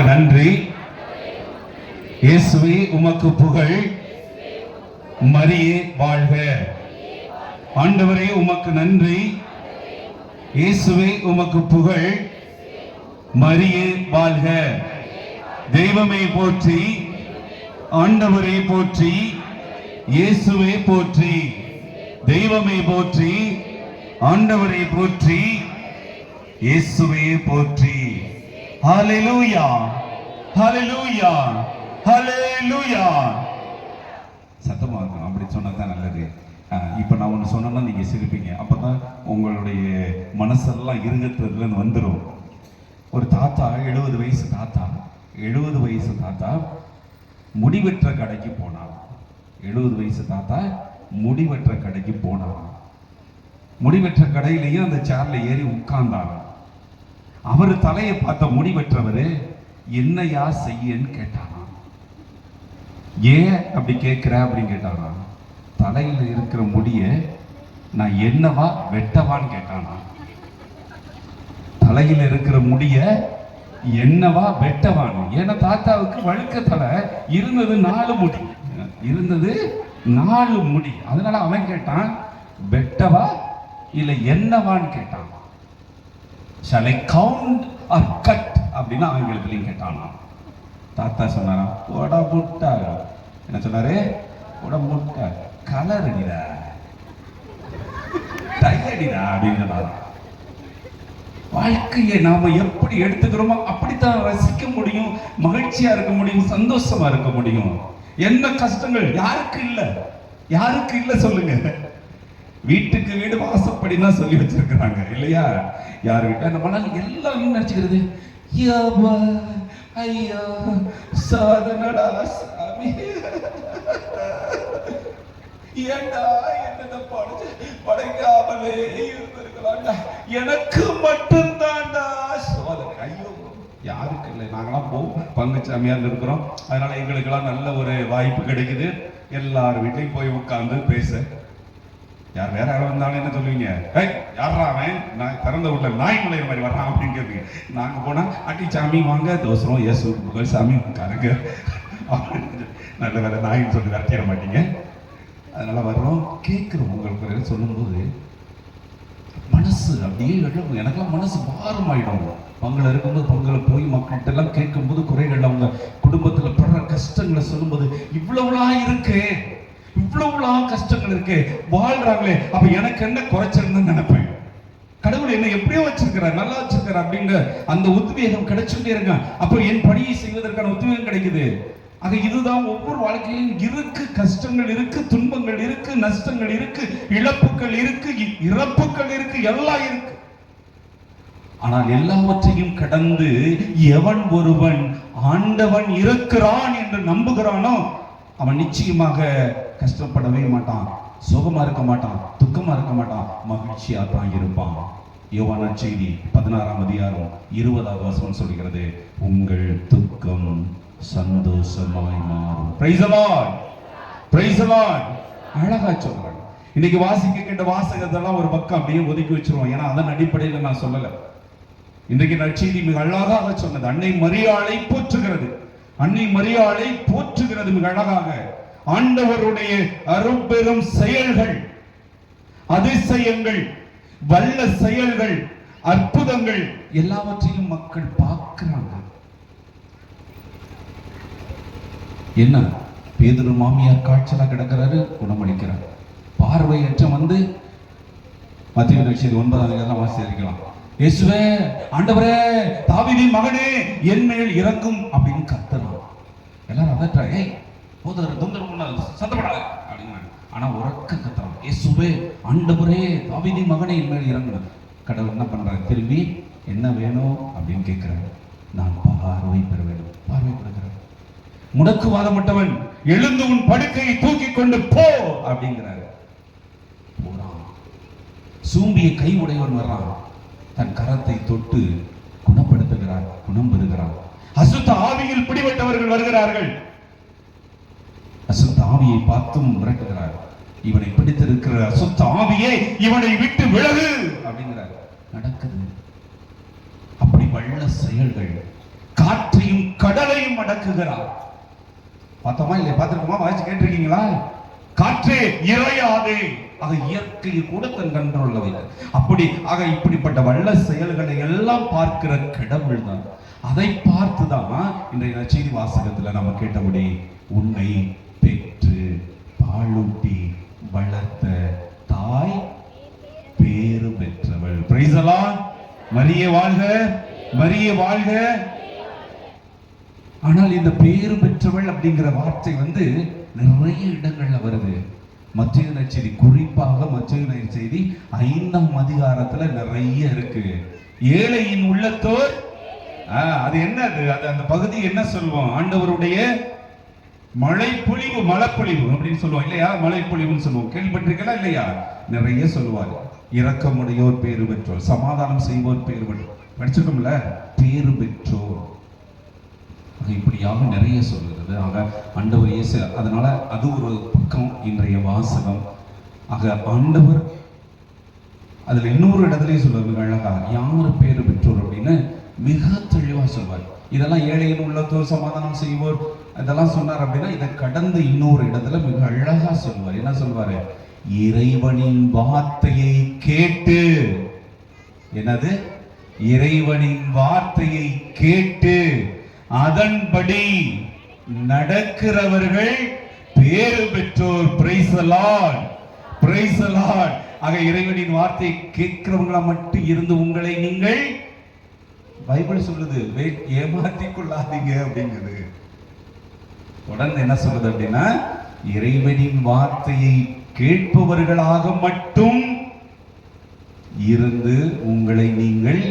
உமக்கு நன்றி. இயேசுவே உமக்கு புகழ். மரியே வாழ்க. ஆண்டவரே உமக்கு நன்றி. இயேசுவே உமக்கு புகழ். மரியே வாழ்க. தெய்வமே போற்றி, ஆண்டவரே போற்றி, இயேசுவே போற்றி. தெய்வமே போற்றி, ஆண்டவரை போற்றி, இயேசுவே போற்றி. ஹல்லேலூயா, ஹல்லேலூயா, ஹல்லேலூயா. சத்தமா இருக்கணும், அப்படி சொன்னா தான் நல்லது. இப்ப நான் ஒன்று சொன்னா நீங்க சிரிப்பீங்க, அப்பதான் உங்களுடைய மனசெல்லாம் இருகத்துல வந்துடும். ஒரு தாத்தா, 70 வயசு தாத்தா, 70 வயசு தாத்தா முடிவெற்ற கடைக்கு போனார். 70 வயசு தாத்தா முடிவெற்ற கடைக்கு போனார். முடிவெற்ற கடையிலேயே அந்த சேர்ல ஏறி உட்கார்ந்தார். அவர் தலையை பார்த்த முடிவெற்றவர் என்னையா செய்யன்னு கேட்டாராம். ஏன் அப்படி கேட்கிற அப்படின்னு கேட்டாராம். தலையில இருக்கிற முடிய நான் என்னவா வெட்டவான்னு கேட்டானா. தலையில இருக்கிற முடிய என்னவா வெட்டவான். ஏன்னா தாத்தாவுக்கு வழுக்க தலை இருந்தது, 4 முடி இருந்தது, 4 முடி. அதனால அவன் கேட்டான், வெட்டவா இல்ல என்னவான்னு கேட்டான். shall I count or cut அப்படின்னா ஆங்கிலத்திலையும் கேட்டானா. தாத்தா சொன்னாரா, போடா முட்டா. என்ன சொன்னாரு? போடா முட்டா, கலர் அடிடா, டை அடிடா அப்படின்னு சொன்னாரா. வாழ்க்கையை நாம எப்படி எடுத்துக்கிறோமோ அப்படித்தான் ரசிக்க முடியும், மகிழ்ச்சியா இருக்க முடியும், சந்தோஷமா இருக்க முடியும். என்ன கஷ்டங்கள் யாருக்கு இல்ல, யாருக்கு இல்ல சொல்லுங்க. வீட்டுக்கு வீடு வாசப்படினா சொல்லி வச்சிருக்கிறாங்க இல்லையா? யார் வீட்டா நம்மளால எல்லாம் நினைச்சுக்கிறது. ஐயா சாதனடா சாமி, ஏண்டா என்ன படைக்காமலே இருந்திருக்கலாம்டா, எனக்கு மட்டும்தான்டா சோதனை. ஐயோ யாருக்கு இல்லை. நாங்களாம் பங்குச்சாமியார் இருக்கிறோம், அதனால எங்களுக்கெல்லாம் நல்ல ஒரு வாய்ப்பு கிடைக்குது. எல்லார் வீட்லையும் போய் உட்கார்ந்து பேச. யார் வேற யாரும் வந்தாலும் என்ன சொல்லுவீங்க? யாரா அவன், நான் திறந்த உள்ள நாய் முளைய மாதிரி வர்றான் அப்படின்னு கேட்பீங்க. நாங்க போனா அட்டி சாமி வாங்க, தோசரம் இயேசு புகழ் சாமி உட்காருங்க. நல்ல வேற நாயின்னு சொல்லி விரட்டிட மாட்டீங்க. அதனால வர்றோம், கேட்கிறோம். உங்களுக்கு சொல்லும்போது மனசு அப்படியே எழுவும். எனக்கெல்லாம் மனசு பாரமாயிடும். பங்களை இருக்கும்போது பங்களை போய் மக்கள்கிட்ட எல்லாம் கேட்கும்போது குறைகள், அவங்க குடும்பத்துல படுற கஷ்டங்களை சொல்லும்போது இவ்வளவுலாம் இருக்கு, இவ்வளவுலாம் கஷ்டங்கள் இருக்கு, வாழ்றாங்களே, அப்ப எனக்கு என்ன குறைச்சிருந்தேன்னு நினைப்பேன். கடவுள் என்ன எப்படியோ வச்சிருக்கிறார், நல்லா வச்சிருக்கிறார் அப்படிங்கிற அந்த உத்வேகம் கிடைச்சுட்டே இருக்க. அப்ப என் பணியை செய்வதற்கான உத்வேகம் கிடைக்குது. ஆக இதுதான் ஒவ்வொரு வாழ்க்கையிலும் இருக்கு. கஷ்டங்கள் இருக்கு, துன்பங்கள் இருக்கு, நஷ்டங்கள் இருக்கு, இழப்புகள் இருக்கு, இறப்புகள் இருக்கு, எல்லாம் இருக்கு. ஆனால் எல்லாவற்றையும் கடந்து எவன் ஒருவன் ஆண்டவன் இருக்கிறான் என்று நம்புகிறானோ அவன் நிச்சயமாக கஷ்டப்படவே மாட்டான், சோகமா இருக்க மாட்டான், துக்கமா இருக்க மாட்டான், மகிழ்ச்சியா தான் இருப்பான். யோவான் செய்தி 16ஆம் அதிகாரம் 20வது வசனம் சொல்கிறது, உங்கள் துக்கம் சந்தோஷமாய் மாறும். Praise the Lord, praise the Lord. அழகா சொல்றாங்க. இன்னைக்கு வாசிக்க கேட்ட வாசகத்தெல்லாம் ஒரு பக்கம் அப்படியே ஒதுக்கி வச்சிருவோம். ஏன்னா அதன் அடிப்படையில் நான் சொல்லல. இன்றைக்கு நற்செய்தி மிக அழகாக சொன்னது. அன்னை மரியாளை போற்றுகிறது, அன்னை மரியாளை போற்றுகிறது மிக அழகாக. ஆண்டவருடைய அரும்பெரும் செயல்கள், அதிசயங்கள், வல்ல செயல்கள், அற்புதங்கள் எல்லாவற்றையும் மக்கள் பார்க்கிறாங்க. என்ன, பேதுரு மாமியார் காய்ச்சலா கிடக்கிறாரு, குணமளிக்கிறார். பார்வையற்ற வந்து மத்தேயு நற்செய்தி 9ஆம் அதிகாரம் வாசிக்கலாம். இயேசுவே, ஆண்டவரே, தாவீதின் மகனே, என் மேல் இறங்கும் அப்படின்னு கத்துறான். எல்லாரும் அதட்டா, ஏய் போதகர் தொந்தரவு சத்தப்படாத அப்படிங்கிறாங்க. ஆனா உறக்க கத்துறான், இயேசுவே, ஆண்டவரே, தாவீதின் மகனே, என் மேல் இறங்கணும். கடவுள் என்ன பண்றாரு? திரும்பி என்ன வேணும் அப்படின்னு கேட்கிறாரு. நான் பார்வை பெற வேண்டும், பார்வை கொடுக்கிறார். முடக்குவாதமற்றவன் எழுந்து உன் படுக்கையை தூக்கி கொண்டு போ அப்படிங்கிறாரு. போறான். சூம்பிய கை உடையவன் வர்றான், தன் கரத்தை தொட்டு குணப்படுத்துகிறார், குணம் பெறுகிறார். அசுத்த ஆவியில் பிடிபட்டவர்கள் வருகிறார்கள். அசுத்த ஆவியை பார்த்தும் மிரட்டுகிறார். இவனை பிடித்திருக்கிற அசுத்த ஆவியே, இவனை விட்டு விலகு அப்படிங்கிறார். நடக்குது. அப்படி வல்ல செயல்கள், காற்றையும் கடலையும் அடக்குகிறார். பார்த்தோமா இல்லையா? பார்த்திருக்கோமா? வாய்ச்சி கேட்டிருக்கீங்களா? காற்றே இறையாதே. அது இயற்கையை கூட தன் கண்ட்ரோல்ல வைத்து அப்படி இப்படிப்பட்ட வல்ல செயல்களை எல்லாம் பார்க்கிற கடவுள் தான். அதை பார்த்துதான் இன்றைய நற்செய்தி வாசகத்துல நம்ம கேட்டபடி உன்னை பெற்று பாலூட்டி வளர்த்த தாய் பேறு பெற்றவள். Praise the Lord. மரியே வாழ்க, மரியே வாழ்க. ஆனால் இந்த பேறு பெற்றவள் அப்படிங்கிற வார்த்தை நிறைய இடங்கள்ல வருது. மத்தேயு நற்செய்தி, குறிப்பாக மத்தேயு நற்செய்தி 5ஆம் அதிகாரத்துல நிறைய இருக்கு. ஏழையின் உள்ளத்தோர், அது என்னது? அது அந்த பகுதி என்ன சொல்லுவோம்? ஆண்டவருடைய மழைப்பொழிவு, மழைப்பொழிவு அப்படின்னு சொல்லுவோம் இல்லையா? மழைப்பொழிவுன்னு சொல்லுவோம். கேள்விப்பட்டிருக்கா இல்லையா? நிறைய சொல்லுவாங்க. இரக்கமுடையோர் பேறு பெற்றோர், சமாதானம் செய்வோர் பேறு பெற்றோர், படிச்சிருக்கோம்ல, பேறு பெற்றோர். இப்படியாக நிறைய சொல்லுகிறது. ஆண்டவர் இயேசு, அதனால அது ஒரு பக்கம் இன்றைய வாசகம். ஆண்டவர் அதுல இன்னொரு இடத்துலயும் சொல்லுவார் அழகா, யாரு பேறு பெற்றோர் அப்படின்னு மிக தெளிவா சொல்வார். இதெல்லாம் ஏழையின் உள்ளத்தோர், சமாதானம் செய்வோர், இதெல்லாம் சொன்னார் அப்படின்னா இதை கடந்து இன்னொரு இடத்துல மிக அழகா சொல்வார். என்ன சொல்வாரு? இறைவனின் வார்த்தையை கேட்டு, என்னது? இறைவனின் வார்த்தையை கேட்டு அதன்படி நடக்கிறவர்கள் பேறு பெற்றோர். Praise the Lord, praise the Lord. இறைவனின் வார்த்தை கேட்கிறவங்களா மட்டும் இருந்து உங்களை நீங்கள், பைபிள் சொல்லுது, ஏமாற்றிக் கொள்ளாதீங்க அப்படிங்கிறது. தொடர்ந்து என்ன சொல்லுது அப்படின்னா, இறைவனின் வார்த்தையை கேட்பவர்களாக மட்டும் இருந்து உங்களை நீங்கள்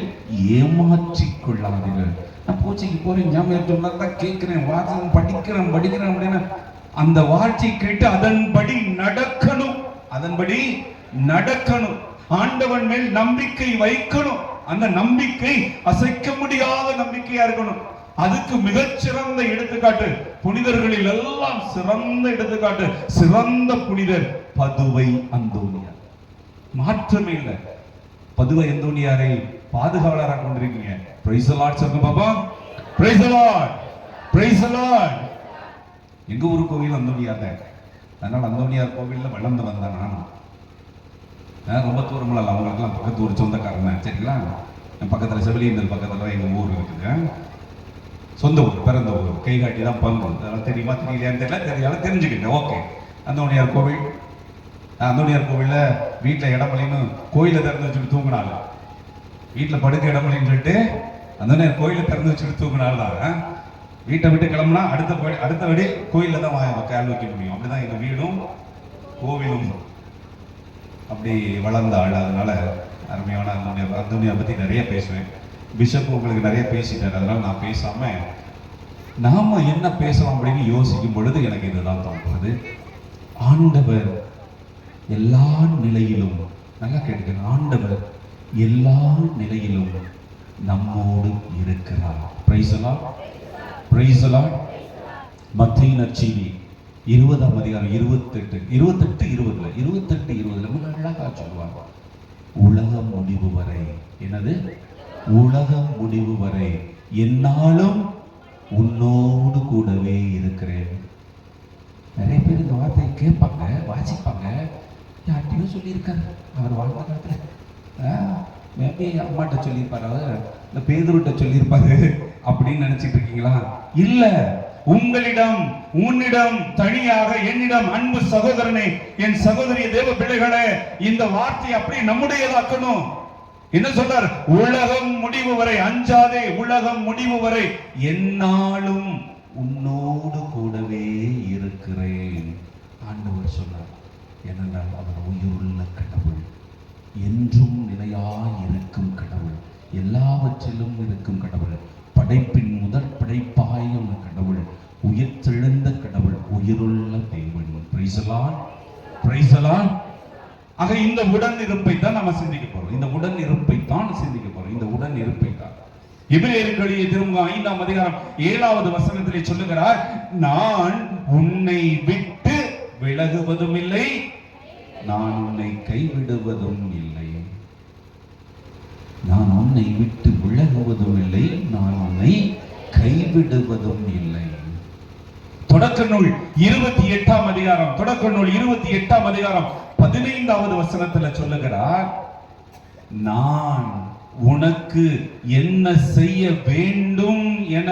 ஏமாற்றிக் கொள்ளாதீர்கள். நான் பூஜைக்கு போறேன், ஞாபகம் கேட்கிறேன், வாசகம் படிக்கிறேன் அப்படின்னு அந்த வார்த்தை கேட்டு அதன்படி நடக்கணும், அதன்படி நடக்கணும். ஆண்டவன் மேல் நம்பிக்கை வைக்கணும். அந்த நம்பிக்கை அசைக்க முடியாத நம்பிக்கையா இருக்கணும். அதுக்கு மிகச்சிறந்த எடுத்துக்காட்டு, புனிதர்களில் எல்லாம் சிறந்த எடுத்துக்காட்டு, சிறந்த புனிதர் பதுவை அந்தோனியார். மாற்றமே இல்லை. பதுவை அந்தோனியாரை பாதுகாவலராக கொண்டிருக்கீங்க. பிரைஸ் தி லார்ட் சொல்லுங்க பாப்பா. Praise the Lord, praise the Lord. எங்க ஊர் கோவில் அந்தோனியார் தான். அதனால அந்தோனியார் கோவில்ல வளர்ந்து வந்தேன் நானும். ரொம்ப தூரம் இல்லை, அவங்களுக்குலாம் பக்கத்து ஊர் சொந்தக்காரன். சரிங்களா? என் பக்கத்துல செவிலியந்தல் பக்கத்துல எங்க ஊர் இருக்குது. சொந்த ஊர், பிறந்த ஊர். கை காட்டி தான் பங்கு. அதெல்லாம் தெரியுமா தெரியலையான்னு தெரியல, தெரியாத தெரிஞ்சுக்கிட்டேன். ஓகே. அந்தோனியார் கோவில், அந்தோனியார் கோவில்ல வீட்டில் இடமலைன்னு கோயிலை திறந்து வச்சுட்டு தூங்கினாங்க. வீட்டில் படுக்க இடமலைன்னு சொல்லிட்டு அந்தோனியார் கோயிலை திறந்து வச்சுட்டு தூங்கினால்தான் வீட்டை விட்டு கிளம்புனா அடுத்த வடி கோயிலில் தான் கால் வைக்க முடியும். அப்படிதான் எங்கள் வீடும் கோவிலும் அப்படி வளர்ந்த ஆள். அதனால அருமையான அந்தோனியார் பற்றி நிறைய பேசுவேன். பிஷப் உங்களுக்கு நிறைய பேசிட்டார். அதனால நான் பேசாம நாம என்ன பேசலாம் அப்படின்னு யோசிக்கும் பொழுது எனக்கு இதுதான் தோன்றுறது. ஆண்டவர் எல்லா நிலையிலும், நல்லா கேட்டுக்கணும், ஆண்டவர் எல்லா நிலையிலும் நம்மோடு இருக்கிறார். Praise the Lord, praise the Lord. மத்தேயு நற்செய்தி 20ஆம் அதிகாரம் 28:20 மிக அழகா சொல்லுவாங்க. உலகம் முடிவு வரை, என்னது? உலகம் முடிவு வரை என்னாலும் உன்னோடு கூடவே இருக்கிறேன். நிறைய பேர் இந்த வார்த்தையை கேட்பாங்க, வாசிப்பாங்க. யார்கிட்டையும் சொல்லியிருக்காரு அவர் வாழ்ந்த காலத்துல. மேபி அம்மாட்ட சொல்லியிருப்பாரு, அவர் இந்த பேதுருட்ட சொல்லியிருப்பாரு அப்படின்னு நினைச்சிட்டு இருக்கீங்களா? இல்ல, உங்களிடம், உன்னிடம் தனியாக, என்னிடம், அன்பு சகோதரனே, என் சகோதரிய தேவ பிள்ளைகளே, இந்த வார்த்தை அப்படியே நம்முடையதாக்கணும். என்ன சொல்றார்? உலகம் முடிவு வரை அஞ்சாதே, உலகம் முடிவு வரை என்னாலும் உன்னோடு கூடவே இருக்கிறேன். ஆண்டவர் சொன்னார். ஏனென்றால் அவர் உயிருள்ள கடவுள், என்றும் நிலையாய் இருக்கும் கடவுள், எல்லாவற்றிலும் இருக்கும் கடவுள், படைப்பின் முதற் படைப்பாயும் கடவுள், உயிர்த்தெழுந்த கடவுள், உயிருள்ள தேவன். Praise the Lord, praise the Lord. இந்த உடன் இருப்பை தான் நம்ம சிந்திக்க போறோம். இந்த உடன் இருப்பை தான் சிந்திக்க போறோம். இந்த உடன் இருப்பை தான் எபிரேயருக்கு எழுதிய திருமுகம் 5ஆம் அதிகாரம் 7வது வசனத்திலே சொல்லுகிறார், நான் உன்னை விட்டு விலகுவதும் இல்லை, நான் உன்னை கைவிடுவதும் இல்லை. நான் உன்னை விட்டு விலகுவதும் இல்லை, நான் உன்னை கைவிடுவதும் இல்லை. தொடக்க நூல் 28ஆம் அதிகாரம், தொடக்க நூல் 28ஆம் அதிகாரம் 15வது வசனத்துல சொல்லுகிறார், நான் உனக்கு என்ன செய்ய வேண்டும் என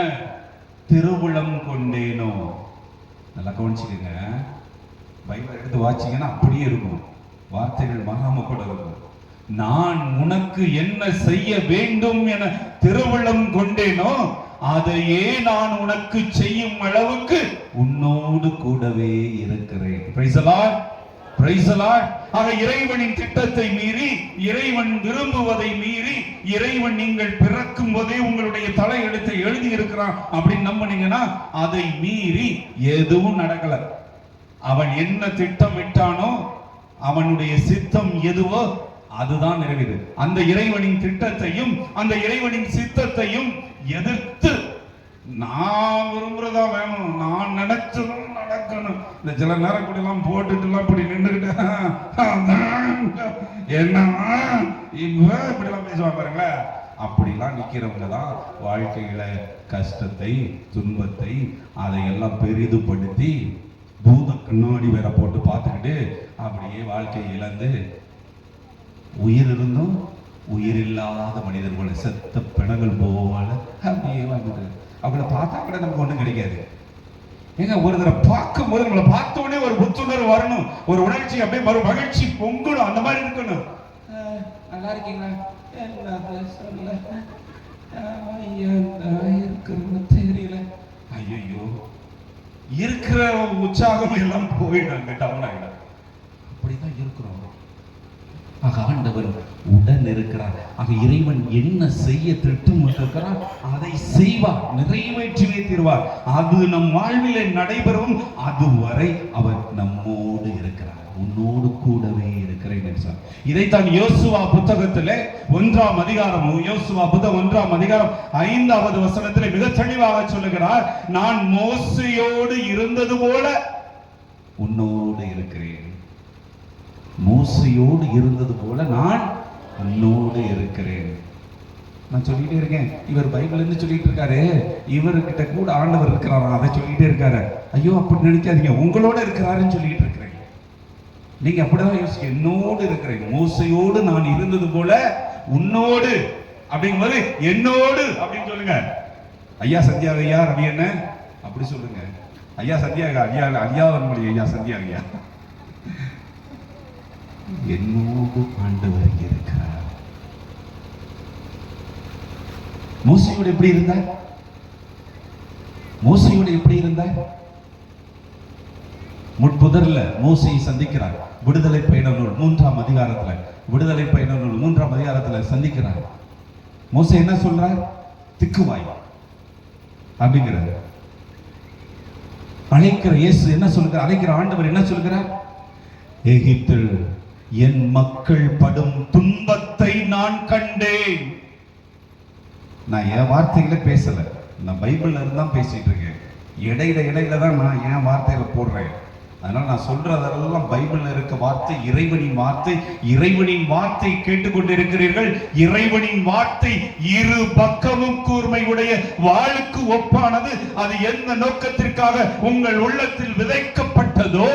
திருவுளம் கொண்டேனோ. நல்லா கவனிச்சுக்கங்க, பைபிள் எடுத்து வாசிங்கன்னா அப்படியே இருக்கும், வார்த்தைகள் மாறாம கூட இருக்கும். நான் உனக்கு என்ன செய்ய வேண்டும் என திருவுளம் கொண்டேனோ அதையே நான் உனக்கு செய்யும் அளவுக்கு உன்னோடு கூடவே இருக்கிறேன். Praise the Lord, praise the Lord. ஆக இறைவனின் திட்டத்தை மீறி, இறைவன் விரும்புவதை மீறி, இறைவன் நீங்கள் பிறக்கும் போதே உங்களுடைய தலையெழுத்தை எழுதி இருக்கிறான் அப்படின்னு நம்பினீங்கன்னா அதை மீறி எதுவும் நடக்கல. அவன் என்ன திட்டமிட்டானோ, அவனுடைய சித்தம் எதுவோ அதுதான் நிறைவேறு. அந்த இறைவனின் திட்டத்தையும் அந்த இறைவனின் சித்தத்தையும் எதிர்த்து நான் விரும்புறதா வேணும், நான் நினைச்சதும் நடக்கணும். இந்த சில நேரம் கூட எல்லாம் போட்டுட்டு எல்லாம் இப்படி நின்றுகிட்டு என்னமா இப்படி எல்லாம் பேசுவாங்க பாருங்களேன். அப்படிலாம் நிக்கிறவங்க தான் வாழ்க்கையில கஷ்டத்தை, துன்பத்தை அதையெல்லாம் பெரிதுபடுத்தி பூத கண்ணாடி வேற போட்டு பார்த்துக்கிட்டு அப்படியே வாழ்க்கையை இழந்து உயிர் இருந்தும் உயிர் இல்லாத மனிதர் போல, செத்த பிணங்கள் போல அப்படியே வந்துட்டு அவங்கள பார்த்தா கூட நமக்கு ஒண்ணும் கிடைக்காது. ஏங்க, ஒரு தடவை பார்க்கும் போது நம்மளை பார்த்த உடனே ஒரு புத்துணர்வு வரணும், ஒரு உணர்ச்சி அப்படியே ஒரு மகிழ்ச்சி பொங்கணும், அந்த மாதிரி இருக்கணும். நல்லா இருக்கீங்களா, தெரியல, ஐயோ இருக்கிற உற்சாகம் எல்லாம் போயிடும், டவுன் ஆகிடும். அப்படிதான் இருக்கிறோம். ஆக ஆண்டவர் உடன் இருக்கிறார். ஆக இறைவன் என்ன செய்ய திட்டமிட்டிருக்கிறார் அதை செய்வார், நிறைவேற்றிவே தீர்வார். அது நம் வாழ்விலே நடைபெறும். அதுவரை அவர் நம்மோடு இருக்கிறார், உன்னோடு கூடவே இருக்கிறேன் என்றார். இதைத்தான் யோசுவா புத்தகத்திலே 1ஆம் அதிகாரம், யோசுவா புத்தகம் 1ஆம் அதிகாரம் 5வது வசனத்திலே மிக தெளிவாக சொல்லுகிறார், நான் மோசேயோடு இருந்தது போல உன்னோடு இருக்கிறேன். மோசேயோடு இருந்தது போல நான் உன்னோடு இருக்கிறேன். நான் சொல்லிட்டே இருக்கேன், இவர் பைபிள் இருந்து சொல்லிட்டு இருக்காரு, இவர்கிட்ட கூட ஆண்டவர் இருக்கிறாரா, அதை சொல்லிட்டே இருக்காரு. ஐயோ அப்படி நினைக்காதீங்க, உங்களோட இருக்கிறாருன்னு சொல்லிட்டு இருக்கிறேன். நீங்க அப்படிதான் யோசிக்க, என்னோடு இருக்கிறேன், மோசேயோடு நான் இருந்தது போல உன்னோடு அப்படிங்கும்போது என்னோடு அப்படின்னு சொல்லுங்க. ஐயா சந்தியாக, ஐயா ரவி என்ன அப்படி சொல்லுங்க. ஐயா சந்தியாக, ஐயா ஐயாவன்மொழி, ஐயா சந்தியாக, ஐயா என்னோடு ஆண்டவர் இருக்கிறார். மோசேயோடு எப்படி இருந்தார்? மோசேயோடு எப்படி இருந்தார்? முட்புதர்ல மோசேயை சந்திக்கிறார். விடுதலை பயண நூல் 3ஆம் அதிகாரத்துல, விடுதலை பயண நூல் 3ஆம் அதிகாரத்துல சந்திக்கிறார். மோசே என்ன சொல்றார்? திக்குவாய் அப்படிங்கிறார். அழைக்கிற இயேசு என்ன சொல்கிறார்? அழைக்கிற ஆண்டவர் என்ன சொல்கிறார்? எகிப்தில் என் மக்கள் படும் துன்பத்தை நான் கண்டேன். நான் என் வார்த்தைகளை பேசல, நான் பைபிள்ல இருந்து தான் பேசிட்டு இருக்கேன். இடையில தான் நான் என் வார்த்தைகளை போடுறேன். அதனால நான் சொல்றதெல்லாம் பைபிள்ல இருக்க வார்த்தை, இறைவனின் வார்த்தை. இறைவனின் வார்த்தை கேட்டுக்கொண்டு இருக்கிறீர்கள். இறைவனின் வார்த்தை இரு பக்கமும் கூர்மை உடைய வாளுக்கு ஒப்பானது. அது எந்த நோக்கத்திற்காக உங்கள் உள்ளத்தில் விதைக்கப்பட்டதோ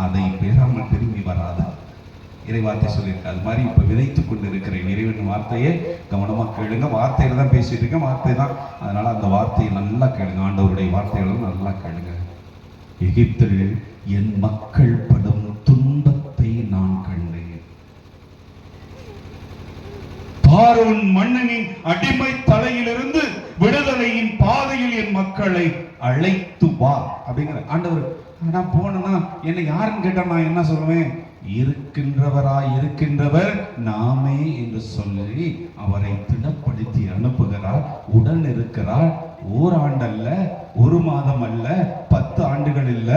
அதை பெறாமல் திரும்பி வராது. இறை வார்த்தை சொல்லியிருக்க அது மாதிரி இப்ப விதைத்துக் கொண்டு இருக்கிறேன். இறைவன் வார்த்தையை கவனமா கேளுங்க. வார்த்தையில தான் பேசிட்டு இருக்கேன், வார்த்தை தான். அதனால அந்த வார்த்தையை நல்லா கேளுங்க, ஆண்டவருடைய வார்த்தைகளும் நல்லா கேளுங்க. எகிப்தில் என் மக்கள் படும் துன்பத்தை நான் கண்டேன். பார்வோன் மன்னனின் அடிமை தலையிலிருந்து விடுதலையின் பாதையில் என் மக்களை அழைத்து வா அப்படிங்கிற ஆண்டவர். நான் போனா என்ன யாருன்னு கேட்டா நான் என்ன சொல்லுவேன்? இருக்கின்றவராய் இருக்கின்றவர் நாமே என்று சொல்லி அவரை திடப்படுத்தி அனுப்புகிறார். உடன் இருக்கிறார். ஓராண்டல்ல, ஒரு மாதம் அல்ல, 10 ஆண்டுகள் இல்ல,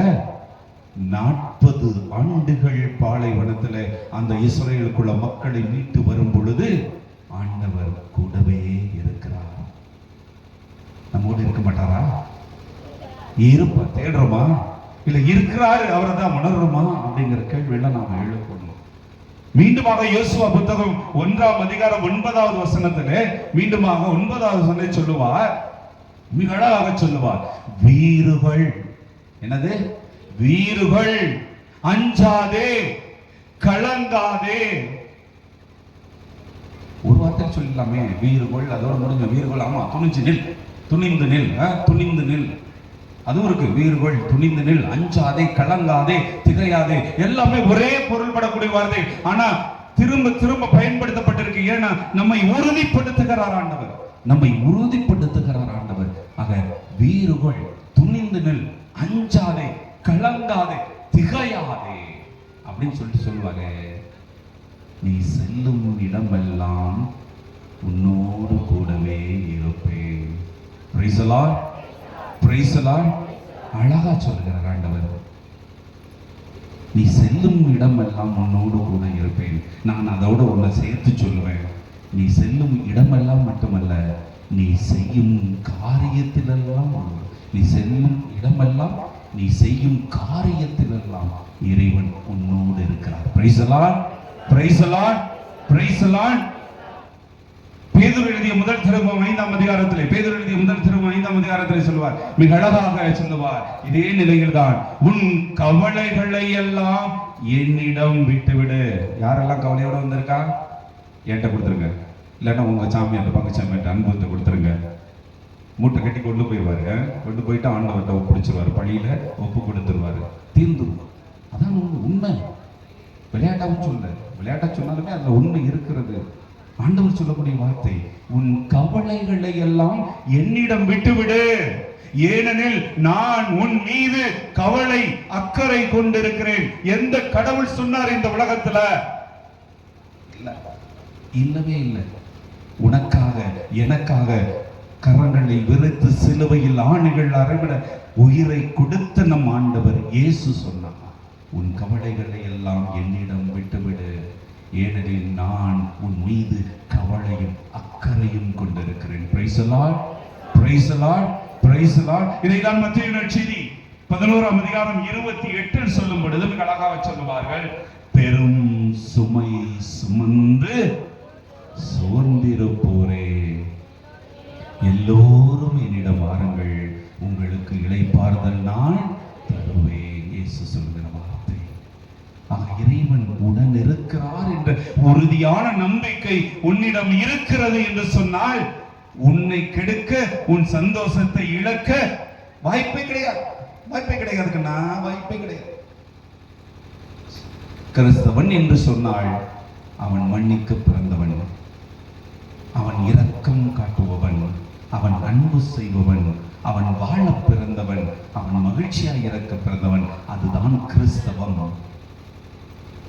40 ஆண்டுகள் பாலைவனத்தில் அந்த இஸ்ரேலுக்குள்ள மக்களை மீட்டு வரும் பொழுது ஆண்டவர் கூடவே இருக்கிறார். நம்மோடு இருக்க மாட்டாரா? இருப்ப தேடுறோமா? இல்ல இருக்கிறாரு அவரை தான் உணர்றோமா அப்படிங்கிற கேள்வியெல்லாம் நாம எழுப்பணும். மீண்டுமாக யோசுவா புத்தகம் 1ஆம் அதிகாரம் 9வது வசனத்திலே மீண்டுமாக 9வது வசனத்தை சொல்லுவார், மிக அழகாக சொல்லுவார், வீறுகள், என்னது வீறுகள், அஞ்சாதே, கலங்காதே. ஒரு வார்த்தை சொல்லலாமே, வீறுகள், அதோட முடிஞ்ச வீறுகள். ஆமா, துணிஞ்சு நில், துணிந்து நில், துணிந்து நில். அதுவும் இருக்கு, வீறுகள், துணிந்து நில், அஞ்சாதே, கலங்காதே, திகையாதே. எல்லாமே ஒரே பொருள்படக்கூடிய வார்த்தை, ஆனா திரும்ப திரும்ப பயன்படுத்தப்பட்டிருக்கு. ஏன்னா நம்மை உறுதிப்படுத்துகிறார் ஆண்டவர், நம்மை உறுதிப்படுத்துகிறார் ஆண்டவர். ஆக வீறுகள், துணிந்து நில், அஞ்சாதே, கலங்காதே, திகையாதே அப்படின்னு சொல்லிட்டு சொல்லுவாங்க. நீ செல்லும் இடமெல்லாம் உன்னோடு கூடவே இருப்பேன். Praise the Lord, praise the Lord. அழகா சொல்லுகிறார் ஆண்டவர், நீ செல்லும் இடமெல்லாம் உன்னோடு கூட இருப்பேன். நான் அதோட ஒன்றை சேர்த்து சொல்லுவேன், நீ செல்லும் இடமெல்லாம் மட்டுமல்ல, நீ செய்யும் காரியத்திலெல்லாம், நீ செல்லும் இடமெல்லாம், நீ செய்யும் காரியத்திலெல்லாம் இறைவன் உன்னோடு இருக்கிறார். Praise the Lord, praise the Lord, praise the Lord. பேதுரு எழுதிய முதல் திருமுகம் 5ஆம் அதிகாரத்திலே, பேதுரு எழுதிய முதல் திருமுகம் 5ஆம் அதிகாரத்திலே சொல்வார், மிக அழகாக சொல்லுவார், இதே நிலையில்தான் உன் கவலைகளை எல்லாம் என்னிடம் விட்டுவிடு. யாரெல்லாம் கவலையோட வந்திருக்கா, என்கிட்ட கொடுத்துருங்க, இல்லைன்னா உங்க சாமியார் பங்கு சாமியார்ட்ட அனுபவத்தை கொடுத்துருங்க. மூட்டை கட்டி கொண்டு போயிடுவாரு, கொண்டு போயிட்டு ஆண்டவர்கிட்ட ஒப்பிடிச்சிருவாரு, பழியில ஒப்பு கொடுத்துருவாரு, தீர்ந்துருவார். அதான் உண்மை. விளையாட்டாவும் சொல்ல, விளையாட்டா சொன்னாலுமே அதுல உண்மை இருக்கிறது. ஆண்டவர் சொல்லக்கூடிய வார்த்தை, உன் கவலைகளை எல்லாம் என்னிடம் விட்டுவிடு, ஏனெனில் நான் உன் மீது கவலை அக்கறை கொண்டிருக்கிறேன். எந்த கடவுள் சொன்னார் இந்த உலகத்துல? இல்லவே இல்லை. உனக்காக எனக்காக கரங்களை விரித்து சிலுவையில் ஆணிகள் அறைவிட உயிரை கொடுத்த நம் ஆண்டவர் இயேசு சொன்னார், உன் கவலைகளை எல்லாம் என்னிடம் விட்டுவிடு, ஏனெனில் நான் உன் மீது கவலையும் அக்கறையும் கொண்டிருக்கிறேன். Praise the Lord, praise the Lord, praise the Lord. இதைதான் மத்தேயு நற்செய்தி 11ஆம் அதிகாரம் 28 சொல்லும் பொழுது மிக அழகாக சொல்லுவார்கள், பெரும் சுமை சுமந்து சோர்ந்திருப்போரே எல்லோரும் என்னிடம் வாருங்கள், உங்களுக்கு இளைப்பாறுதல் நான் தருவேன். இயேசு சொல்லுகிற வார்த்தை. இறைவன் உடன் இருக்கிறார் என்ற உறுதியான நம்பிக்கை உன்னிடம் இருக்கிறது என்று சொன்னால், உன்னை கெடுக்க, உன் சந்தோஷத்தை இழக்க வாய்ப்பே கிடையாது. வாய்ப்பே கிடையாதுன்னா வாய்ப்பே கிடையாது. கிறிஸ்தவன் என்று சொன்னால் அவன் மன்னிக்க பிறந்தவன், அவன் இரக்கம் காட்டுபவன், அவன் அன்பு செய்பவன், அவன் வாழ பிறந்தவன், அவன் மகிழ்ச்சியாய் இறக்க பிறந்தவன். அதுதான் கிறிஸ்தவம்.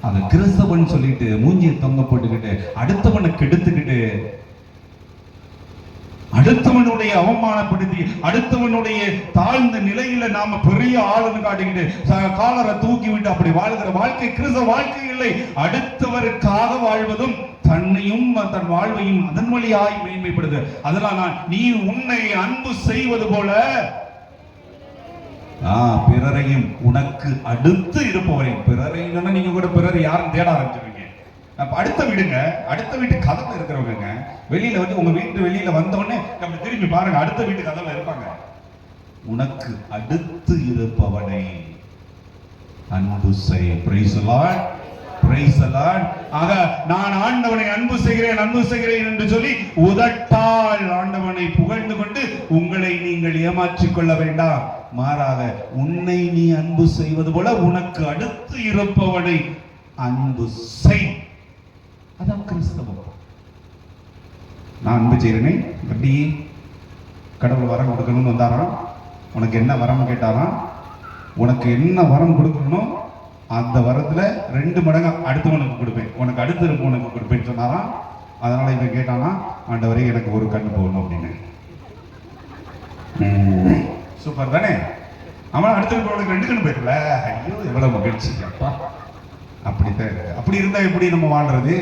அது கிறிஸ்தவன் சொல்லிட்டு மூஞ்சியை தொங்க போட்டுக்கிட்டு அடுத்தவனை கெடுத்துக்கிட்டு அடுத்தவனுடைய அவமானப்படுத்தி அடுத்தவனுடைய தாழ்ந்த நிலையில நாம பெரிய ஆளுன்னு காட்டிக்கிட்டு காலரை தூக்கி விட்டு அப்படி வாழ்கிற வாழ்க்கை கிறிஸ்தவ வாழ்க்கை இல்லை. அடுத்தவருக்காக வாழ்வதும் தன்னையும் தன் வாழ்வையும் அதன் வழியாய் மேன்மைப்படுது. அதனால் நீ உன்னை அன்பு செய்வது போல பிறரையும் உனக்கு அடுத்து இருப்பவரை, பிறரை நீங்க கூட பிறரை யாரும் தேட ஆரம்பிச்சிருவீங்க. அடுத்த வீடுங்க, அடுத்த வீட்டு கதவுல இருக்கிறவங்க வெளியில வந்து உங்க வீட்டு வெளியில வந்தவொடனே நம்ம திரும்பி பாருங்க, அடுத்த வீட்டு கதவுல இருப்பாங்க. உனக்கு அடுத்து இருப்பவனை அன்பு செய். Praise the Lord, praise the Lord. ஆக நான் ஆண்டவனை அன்பு செய்கிறேன் என்று சொல்லி உதட்டால் ஆண்டவனை புகழ்ந்து கொண்டு உங்களை நீங்கள் ஏமாற்றிக் கொள்ள வேண்டாம். மாறாக உன்னை நீ அன்பு செய்வது போல உனக்கு அடுத்து இருப்பவனை அன்பு செய். அதான் கிறிஸ்தவம். நான் அன்பு செய்கிறேனே, எப்படி கடவுள் வரம் கொடுக்கணும்னு வந்தாராம், உனக்கு என்ன வரம் கேட்டாராம், உனக்கு என்ன வரம் கொடுக்கணும் அந்த வரத்துல 2 மடங்கு அடுத்தவனுக்கு கொடுப்பேன், உனக்கு அடுத்து இருப்பவனுக்கு கொடுப்பேன்னு சொன்னாராம். அதனால இவன் கேட்டானா, ஆண்டவரே எனக்கு ஒரு கண்ணு போகணும் அப்படின்னு. சூப்பர் தானே? அவன் அடுத்த இருப்பவனுக்கு 2 கண்ணு போயிடல. ஐயோ எவ்வளவு மகிழ்ச்சி அப்பா. அப்படித்தான். அப்படி இருந்தா எப்படி நம்ம வாழ்றது?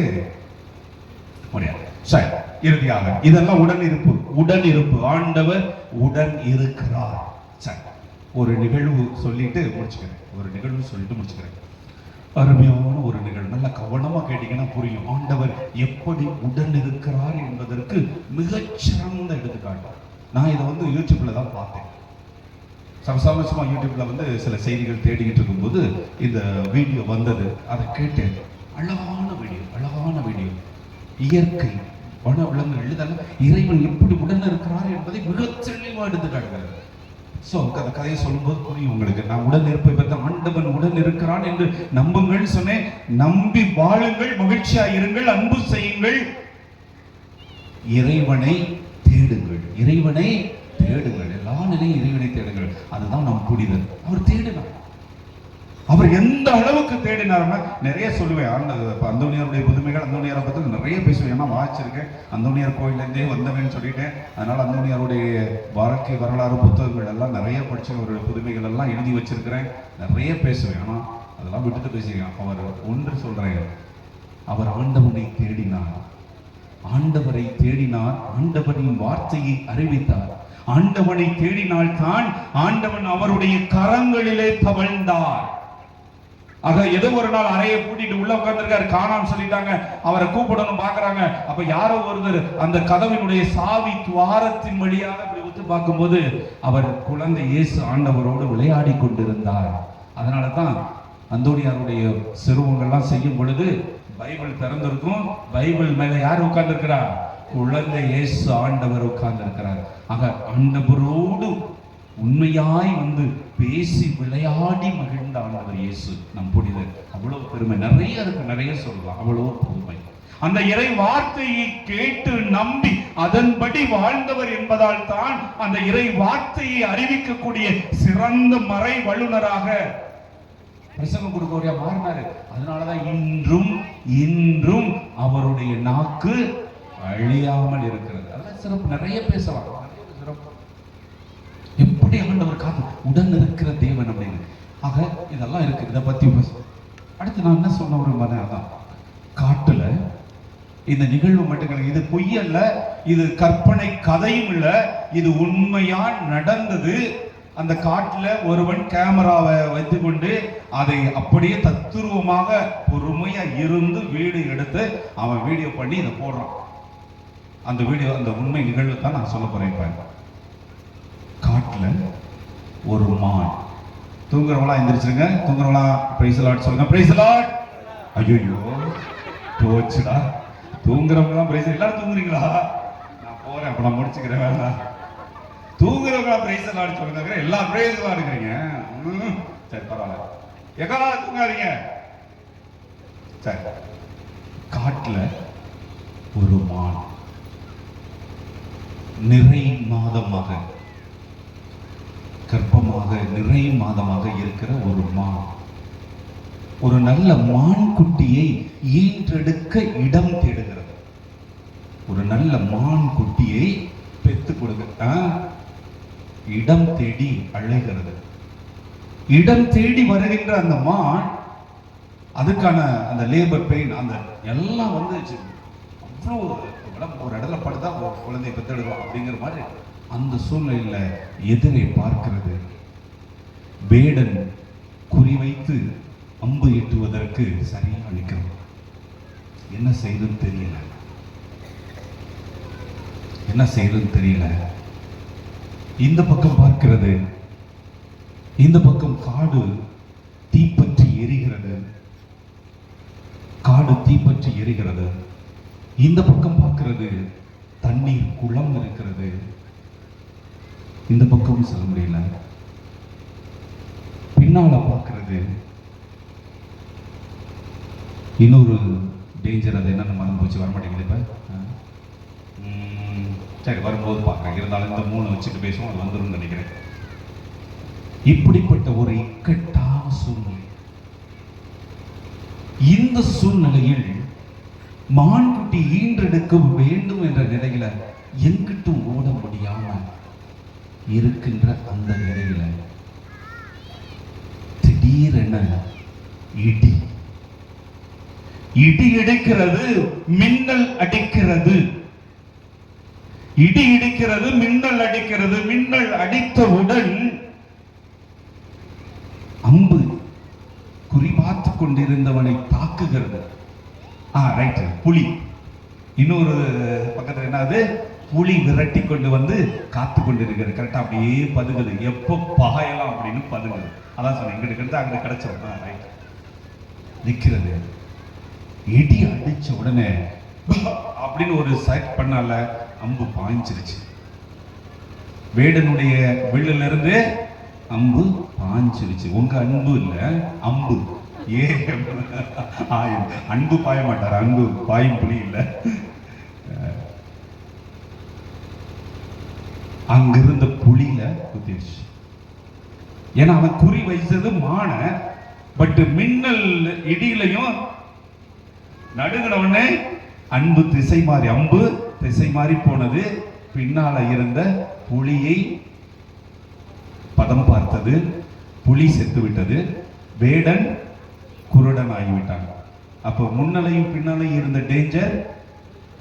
முடியாது. சரி, இறுதியாக இதெல்லாம் உடன் இருப்பு. ஆண்டவர் உடன் இருக்கிறார். சரி, ஒரு நிகழ்வு சொல்லிட்டு முடிச்சுக்கிறேன். அருமையான ஒரு நிகழ்வு. நல்ல கவனமா கேட்டீங்கன்னா புரியும். ஆண்டவர் எப்படி உடன் இருக்கிறார் என்பதற்கு மிகச்சிறந்த எடுத்துக்காட்டு. நான் இதை யூடியூப்ல தான் பார்த்தேன். சமசமசமா யூடியூப்ல சில செய்திகள் தேடிக்கிட்டு இருக்கும்போது இந்த வீடியோ வந்தது. அதை கேட்டேன். அழகான வீடியோ. இயற்கை, வன விலங்குகள், இதெல்லாம் இறைவன் எப்படி உடன் இருக்கிறார் என்பதை மிக தெளிவா எடுத்து காட்டுகிறார். சோ அந்த கதையை சொல்லும்போது புரியும் உங்களுக்கு. நான் உடன் இருப்பை பற்றி ஆண்டவன் உடன் இருக்கிறான் என்று நம்புங்கள் சொன்னேன். நம்பி வாழுங்கள், மகிழ்ச்சியா இருங்கள், அன்பு செய்யுங்கள், இறைவனை தேடுங்கள். எல்லா நிலையும் இறைவனை தேடுங்கள். அதுதான் நம் புரிதல். அவர் தேடினார். அவர் எந்த அளவுக்கு தேடினார்னா நிறைய சொல்லுவேன். அந்தோனியாருடைய புதுமைகள், அந்தோனியாரை பற்றி நிறைய பேசுவேன். ஏன்னா வாசிச்சிருக்கேன். அந்தோனியார் கோயிலேருந்தே வந்தவன்னு சொல்லிட்டேன். அதனால அந்தோனியாருடைய வாழ்க்கை வரலாறு புத்தகங்கள் எல்லாம் நிறைய படிச்சு அவருடைய புதுமைகள் எல்லாம் எழுதி வச்சிருக்கிறேன். நிறைய பேசுவேன். ஆனால் அதெல்லாம் விட்டுட்டு பேசுவேன். அவர் ஒன்று சொல்றேன், அவர் ஆண்டவனை தேடினார். ஆண்டவரின் வார்த்தையை அறிவித்தார். ஆண்டவனை தேடினால் தான் ஆண்டவன் அவருடைய கரங்களிலே தவழ்ந்தார். ஆக ஏதோ ஒரு நாள் அறையை பூட்டிட்டு உள்ள உட்கார்ந்திருக்காரு, காணாம சொல்லிட்டாங்க. அவரை கூப்பிடணும் பாக்குறாங்க. அப்ப யாரோ ஒருத்தர் அந்த கதவினுடைய சாவி துவாரத்தின் வழியாக அப்படி ஒத்து பார்க்கும்போது அவர் குழந்தை இயேசு ஆண்டவரோடு விளையாடி கொண்டிருந்தார். அதனாலதான் அந்தோனியாருடைய சிறுவங்கள்லாம் செய்யும் பொழுது பைபிள் திறந்திருக்கும். பைபிள் மேல யார் உட்கார்ந்து இருக்கிறார்? குழந்தை இயேசு ஆண்டவர் உட்கார்ந்து இருக்கிறார். ஆக ஆண்டவரோடு உண்மையாய் பேசி விளையாடி மகிழ்ந்த ஆண்டவர் இயேசு நம் புனிதர். அவ்வளவு பெருமை நிறைய சொல்லலாம். அவ்வளவு பெருமை. அந்த இறை வார்த்தையை கேட்டு நம்பி அதன்படி வாழ்ந்தவர் என்பதால் தான் அந்த இறை வார்த்தையை அறிவிக்கக்கூடிய சிறந்த மறை வல்லுநராக பிரசங்கம் கொடுக்கறியா மாறினாரு. அதனாலதான் இன்றும் அவருடைய நாக்கு அழியாமல் இருக்கிறது. அதெல்லாம் சிறப்பு. நிறைய பேசலாம். எப்படி ஆண்டவர் காத்து உடன் இருக்கிற தேவன் அப்படின்னு. ஆக இதெல்லாம் இருக்கு. இதை பத்தி அடுத்து நான் என்ன சொன்ன ஒரு மாதிரி அதான், காட்டுல இந்த நிகழ்வு மட்டும் கிடையாது. இது பொய்யல்ல, இது கற்பனை கதையும் இல்ல, இது உண்மையா நடந்தது. அந்த காட்டுல ஒருவன் கேமராவை வைத்துக்கொண்டு அதை அப்படியே தத்துருவமாக பொறுமையா இருந்து வீடியோ எடுத்து அவன் வீடியோ பண்ணி இதை போடுறான். அந்த வீடியோ, அந்த உண்மை நிகழ்வு தான் நான் சொல்ல போறேன். காட்டுல ஒரு மான். தூங்குறவங்களா எந்திரிச்சிருங்க. தூங்குறவங்களா பிரைஸ் லார்ட் சொல்லுங்க. Praise lord. ஐயோ போச்சுடா. தூங்குறவங்களா பிரைஸ். எல்லாரும் தூங்குறீங்களா? நான் போறேன். அப்ப நான் முடிச்சுக்கிறேன். வேண்டாம். தூங்குறவங்களா பிரைஸ் லார்ட் சொல்லுங்க. எல்லா பிரைஸ் லார்ட் இருக்கிறீங்க. சரி பரவாயில்ல. எங்களா தூங்காதீங்க. சரி. காட்டுல ஒரு மான் நிறை மாதமாக கர்ப்பமாக நிறை மாதமாக இருக்கிற ஒரு மான் ஒரு நல்ல மான் குட்டியை ஈன்றெடுக்க இடம் தேடுகிறது. ஒரு நல்ல மான் குட்டியை பெத்து கொடுக்க இடம் தேடி அழைகிறது. இடம் தேடி வருகின்ற அந்த மான், அதுக்கான அந்த லேபர் பெயின் அந்த எல்லாம் அவ்வளோ ஒரு இடத்துல படுத்தா குழந்தையை பெத்தெடுக்கலாம் அப்படிங்கிற மாதிரி அந்த சூழ்நிலையில எதிரை பார்க்கிறது. வேடன் குறிவைத்து அம்பு எட்டுவதற்கு சரியா நிற்கிறது. என்ன செய்யுதுன்னு தெரியல. இந்த பக்கம் பார்க்கிறது. இந்த பக்கம் காடு தீப்பற்றி எரிகிறது. இந்த பக்கம் பார்க்கிறது தண்ணீர் குளம் இருக்கிறது. இந்த பக்கம் சொல்ல முடியல. பின்னால பார்க்கிறது இன்னொரு டேஞ்சர். அது என்னன்னு மறந்து போச்சு, வரமாட்டேங்குது இப்ப. சரி, வரும்போது பார்க்குறேன். இருந்தாலும் இந்த 3 வச்சுட்டு பேசுவோம், அது வந்துடும் நினைக்கிறேன். இப்படிப்பட்ட ஒரு இக்கட்டான சூழ்நிலை. இந்த சூழ்நிலையில் மான்குட்டி ஈன்றெடுக்க வேண்டும் என்ற நிலையில எங்கிட்டும் ஓட முடியாம இருக்கின்ற அந்த நிலையில திடீரென இடி இடிக்கிறது, மின்னல் அடிக்கிறது. இடி இடிக்கிறது, மின்னல் அடிக்கிறது. மின்னல் அடித்தவுடன் அம்பு குறிபார்த்து கொண்டிருந்த இருந்தவனை தாக்குகிறது. ரைட், புலி. இன்னொரு பக்கத்துல என்னது, புலி விரட்டி கொண்டு வந்து காத்து கொண்டு இருக்கிறது. கரெக்டா அப்படியே பதுங்குது, எப்போ பாயலாம் அப்படின்னு பதுங்குது. அதான் சொன்னேன், இங்கிட்டு கிட்ட அங்க கிடைச்சோம். ரைட், நிக்கிறது. இடி அடிச்ச உடனே அப்படின்னு ஒரு சைட் பண்ணால அம்பு பாய்ஞ்சிருச்சு. வேடனுடைய வில்லுல இருந்து அம்பு பாய்ஞ்சிருச்சு. உங்க அன்பு இல்ல, அம்பு. அன்பு பாய மாட்டார், அன்பு பாயும் புலி இல்ல. அங்கிருந்த புலியில குத்திருச்சு. ஏன்னா அவன் குறி வைத்தது மான. பட் மின்னல் இடியிலையும் நடுங்கினவனே அன்பு திசை மாறி, அம்பு திசை மாறி போனது. பின்னால இருந்த புலியை பதம் பார்த்தது. புலி செத்து விட்டது. வேடன் குருடன் ஆகிவிட்டான். அப்ப முன்னலையும் பின்னாலையும் இருந்த டேஞ்சர்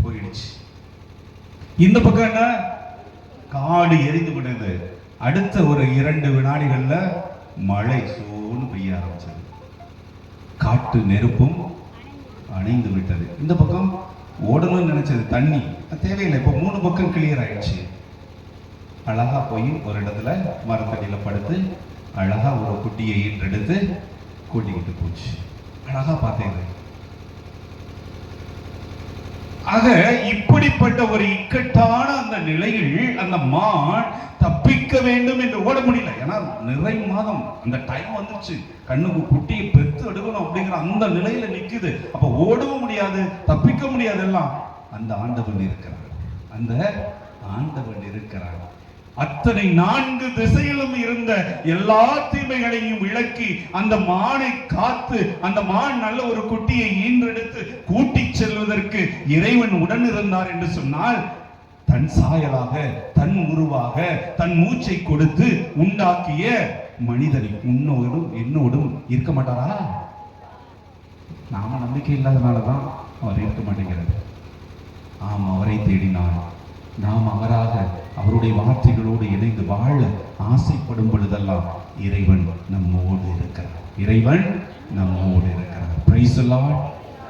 போயிடுச்சு. இந்த பக்கம் என்ன, காடு எரிந்து விடுது. அடுத்த ஒரு 2 வினாடிகள்ல மழை சோன்னு பெய்ய ஆரம்பிச்சது. காட்டு நெருப்பும் அணைந்து விட்டது. இந்த பக்கம் ஓடணும்னு நினைச்சது தண்ணி தேவையில்லை. இப்போ 3 பக்கம் கிளியர் ஆயிடுச்சு. அழகா போய் ஒரு இடத்துல மரத்தடியில படுத்து அழகா ஒரு குட்டியை ஈன்றெடுத்து கூட்டிக்கிட்டு போச்சு. அழகா பார்த்தேன். ஆக இப்படிப்பட்ட ஒரு இக்கட்டான அந்த நிலையில் அந்த மான் தப்பிக்க வேண்டும் என்று ஓட முடியல. ஏன்னா நிறை மாதம் அந்த டைம் வந்துச்சு, கண்ணுக்கு குட்டியை பெத்து எடுக்கணும் அப்படிங்கிற அந்த நிலையில நிக்குது. அப்ப ஓடவும் முடியாது, தப்பிக்க முடியாது. எல்லாம் அந்த ஆண்டவன் இருக்கிறார், அந்த ஆண்டவன் இருக்கிறார். அத்தனை 4 திசையிலும் இருந்த எல்லா தீமைகளையும் விளக்கி அந்த மானை காத்து அந்த மான் நல்ல ஒரு குட்டியை ஈன்றெடுத்து கூட்டி செல்வதற்கு இறைவன் உடன் இருந்தார் என்று சொன்னால், தன் சாயலாக, தன் உருவாக, தன் மூச்சை கொடுத்து உண்டாக்கிய மனிதனை உன்னோடும் என்னோடும் இருக்க மாட்டாரா? நாம நம்பிக்கை இல்லாதனாலதான் அவர் இருக்க மாட்டேங்கிறார். ஆம், அவரை தேடினார். நாம் அவராக அவருடைய வார்த்தைகளோடு இணைந்து வாழ ஆசைப்படும் பொழுதெல்லாம் இறைவன் நம்மோடு இருக்கிறார். இறைவன் நம்மோடு இருக்கிறார். Praise the Lord,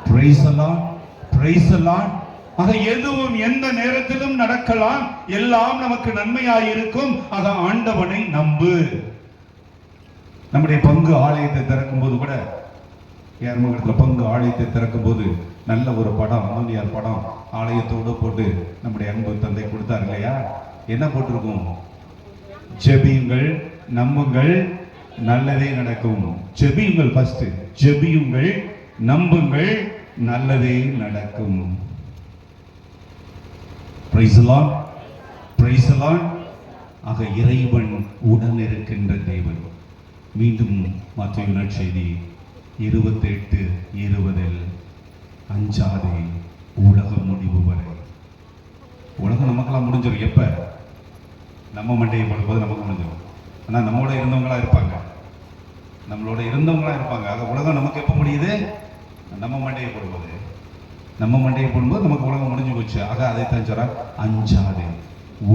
praise the Lord, praise the Lord. ஆக எதுவும் எந்த நேரத்திலும் நடக்கலாம், எல்லாம் நமக்கு நன்மையாய் இருக்கும். ஆக ஆண்டவனை நம்பு. நம்முடைய பங்கு ஆலயத்தை திறக்கும் போது கூட, ஏர்மங்கலத்துல பங்கு ஆலயத்தை திறக்கும் போது நல்ல ஒரு படம், அந்தோனியார் படம் ஆலயத்தோடு போட்டு நம்முடைய அன்பு தந்தை கொடுத்தார் இல்லையா? என்ன போட்டிருக்கும்? ஜெபியுங்கள், நம்புங்கள், நல்லதே நடக்கும். ஜெபியுங்கள், ஃபர்ஸ்ட் ஜெபியுங்கள், நம்புங்கள், நல்லதே நடக்கும். Praise the Lord, praise the Lord. ஆக இறைவன் உடன் இருக்கின்ற தேவன். மீண்டும் மத்தேயு நற்செய்தி 28:20 அஞ்சாதே உலக முடிவு வரை. உலகம் நமக்கெல்லாம் முடிஞ்சிடும். எப்ப? நம்ம மண்டையை போடும்போது நமக்கு முடிஞ்சிடும். ஆனா நம்மளோட இருந்தவங்களா இருப்பாங்க, நம்மளோட இருந்தவங்களா இருப்பாங்க. ஆக உலகம் நமக்கு எப்ப முடியுது? நம்ம மண்டையை போடும்போது. நம்ம மண்டையை போடும்போது நமக்கு உலகம் முடிஞ்சு போச்சு. ஆக அதைத்தான் சொல்ற, அஞ்சாதே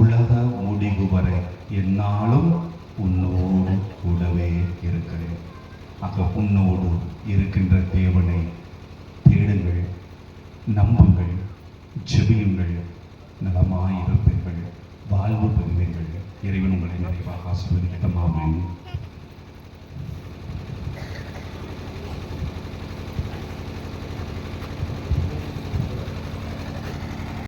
உலக முடிவு வரை என்னாலும் உன்னோடு கூடவே இருக்கிறேன். ஆக உன்னோடு இருக்கின்ற தேவனை தேடுங்கள், நம்புங்கள், ஜெபியுங்கள், நலமாயிருப்பீர்கள், வாழ்வு பெறுவீர்கள். இறைவன் உங்களை நிறைவாக ஆசீர்வதிக்கட்டும். ஆமென்.